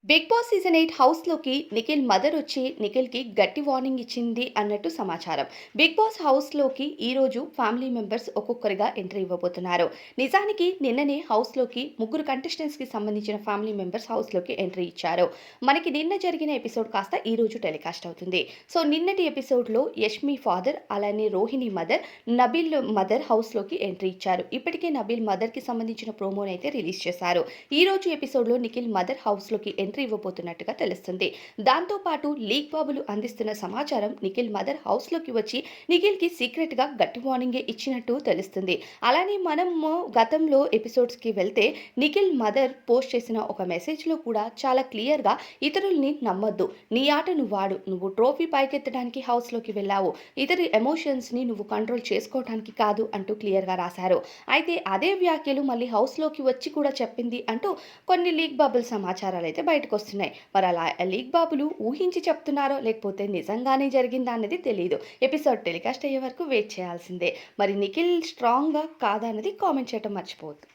Big boss season 8 హౌస్‌లోకి Nikhil mother వచ్చి నిఖిల్‌కి గట్టి వార్నింగ్ ఇచ్చింది అన్నట్టు సమాచారం. బిగ్ బాస్ హౌస్‌లోకి ఈరోజు ఫ్యామిలీ మెంబర్స్ ఒక్కొక్కరిగా ఎంట్రీ ఇవ్వబోతున్నారు. నిజానికి నిన్ననే హౌస్‌లోకి ముగ్గురు కంటెస్టెంట్స్‌కి సంబంధించిన ఫ్యామిలీ మెంబర్స్ హౌస్‌లోకి ఎంట్రీ ఇచ్చారు. మనకి నిన్న జరిగిన ఎపిసోడ్ కాస్త ఈరోజు టెలికాస్ట్ అవుతుంది. సో నిన్నటి ఎపిసోడ్‌లో యష్మి ఫాదర్, అలానే రోహిణి మదర్, నబీల్ మదర్ హౌస్‌లోకి ఎంట్రీ ఇచ్చారు. ఇప్పటికే నబీల్ మదర్‌కి సంబంధించిన ప్రోమోనైతే రిలీజ్ చేశారు. ఈరోజు ఎపిసోడ్‌లో నిఖిల్ మదర్ హౌస్‌లోకి ఎంట్రీ ఇవ్వబోతున్నట్టుగా తెలుస్తుంది. దాంతో పాటు లీక్ బాబులు అందిస్తున్న సమాచారం నిఖిల్ మదర్ హౌస్‌లోకి వచ్చి నిఖిల్‌కి సీక్రెట్‌గా గట్టి వార్నింగే ఇచ్చినట్టు తెలుస్తుంది. అలానే మనము గతంలో ఎపిసోడ్స్‌కి వెళ్తే నిఖిల్ మదర్ పోస్ట్ చేసిన ఒక మెసేజ్‌లో కూడా చాలా క్లియర్‌గా ఇతరుల్ని నమ్మొద్దు. నీ ఆట నువ్వు ఆడు. నువ్వు ట్రోఫీ పైకెత్తడానికి హౌస్‌లోకి వెళ్ళావు. ఇతరి ఎమోషన్స్‌ని నువ్వు కంట్రోల్ చేసుకోవడానికి కాదు అంటూ క్లియర్‌గా రాశారు. అయితే అదే వ్యాఖ్యలు మళ్ళీ హౌస్‌లోకి వచ్చి కూడా చెప్పింది అంటూ కొన్ని లీక్ బబుల్ సమాచారాలైతే బయటకొస్తున్నాయి. మరి అలా లీక్ బాబులు ఊహించి చెప్తున్నారో లేకపోతే నిజంగానే జరిగిందా అన్నది తెలీదు. ఎపిసోడ్ టెలికాస్ట్ అయ్యే వరకు వెయిట్ చేయాల్సిందే. మరి నిఖిల్ స్ట్రాంగ్‌గా కాదా అన్నది కామెంట్ చేయటం మర్చిపోవద్దు.